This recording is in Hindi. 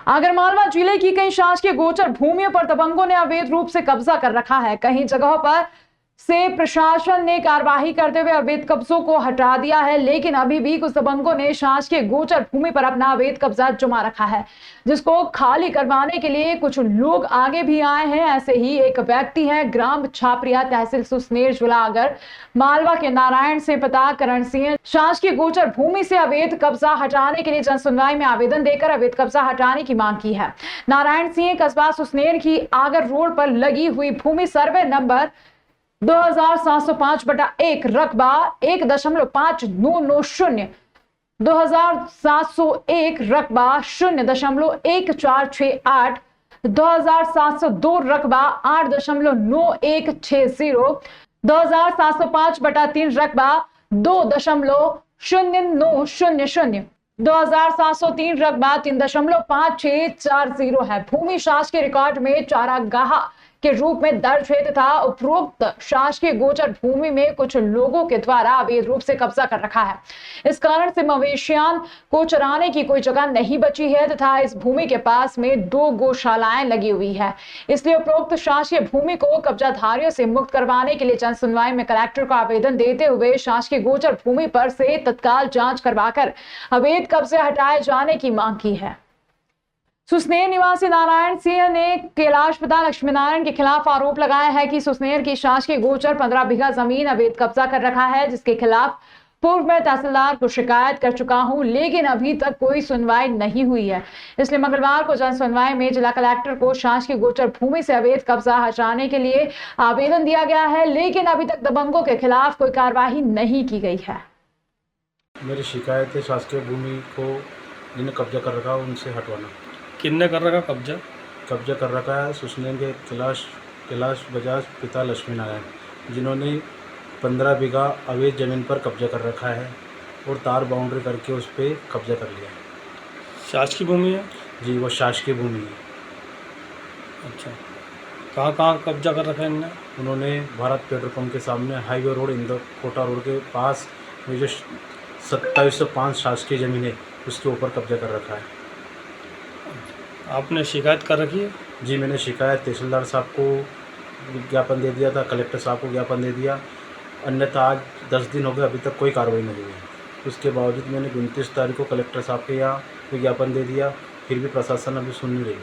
आगरमालवा जिले की कई शासकीय गोचर भूमियों पर दबंगों ने अवैध रूप से कब्जा कर रखा है। कई जगहों पर से प्रशासन ने कार्रवाई करते हुए अवैध कब्जों को हटा दिया है, लेकिन अभी भी कुछ दबंगों ने शासकीय गोचर भूमि पर अपना अवैध कब्जा जमा रखा है, जिसको खाली करवाने के लिए कुछ लोग आगे भी आए हैं। ऐसे ही एक व्यक्ति है ग्राम छापरिया, तहसील सुसनेर, जिला आगर मालवा के नारायण सिंह पिता करण सिंह शासकीय गोचर भूमि से अवैध कब्जा हटाने के लिए जनसुनवाई में आवेदन देकर अवैध कब्जा हटाने की मांग की है। नारायण सिंह कस्बा सुसनेर की आगर रोड पर लगी हुई भूमि सर्वे नंबर 2705/1 रकबा 1.5990, 2701 रकबा 0.1468, 2702 रकबा 8.9160, 2705/3 रकबा 2.0900, 2703 रकबा 3.5640 है। भूमि शासकीय रिकॉर्ड में चारागाह के रूप में दर्ज है तथा उपरोक्त शासकीय गोचर भूमि में कुछ लोगों के द्वारा अवैध रूप से कब्जा कर रखा है। इस कारण से मवेशियां को चराने की कोई जगह नहीं बची है तथा इस भूमि के पास में 2 गौशालाएं लगी हुई है। इसलिए उपरोक्त शासकीय भूमि को कब्जाधारियों से मुक्त करवाने के लिए जनसुनवाई में कलेक्टर को आवेदन देते हुए शासकीय गोचर भूमि पर से तत्काल जांच करवाकर अवैध कब्जे हटाए जाने की मांग की है। सुसनेर निवासी नारायण सिंह ने कैलाश पिता लक्ष्मी नारायण के खिलाफ आरोप लगाया है कि सुसनेर की शासकीय गोचर 15 बीघा जमीन अवैध कब्जा कर रखा है, जिसके खिलाफ पूर्व में तहसीलदार को शिकायत कर चुका हूं, लेकिन अभी तक कोई सुनवाई नहीं हुई है। इसलिए मंगलवार को जन सुनवाई में जिला कलेक्टर को शासकीय गोचर भूमि से अवैध कब्जा हटाने के लिए आवेदन दिया गया है, लेकिन अभी तक दबंगों के खिलाफ कोई कार्रवाई नहीं की गई है। मेरी शिकायत है शासकीय भूमि को जिन्हें कब्जा कर रखा है उनसे हटवाना। किसने कर रखा कब्जा? कब्जा कर रखा है सुसनेर के कैलाश बजाज पिता लक्ष्मी नारायण, जिन्होंने 15 बीघा अवैध ज़मीन पर कब्जा कर रखा है और तार बाउंड्री करके उस पर कब्जा कर लिया है। शासकीय भूमि है जी, वो शासकीय भूमि है। अच्छा, कहाँ कहाँ कब्जा कर रखा है इनने? उन्होंने भारत पेट्रोल पंप के सामने highway road Indore Kota road के पास में जो 2705 शासकीय ज़मीन है उसके ऊपर कब्जा कर रखा है। आपने शिकायत कर रखी है? जी, मैंने शिकायत तहसीलदार साहब को ज्ञापन दे दिया था, कलेक्टर साहब को ज्ञापन दे दिया, अन्यथा आज 10 दिन हो गए अभी तक कोई कार्रवाई नहीं हुई है। उसके बावजूद मैंने 29 तारीख को कलेक्टर साहब के यहाँ विज्ञापन दे दिया, फिर भी प्रशासन अभी सुन नहीं रही है।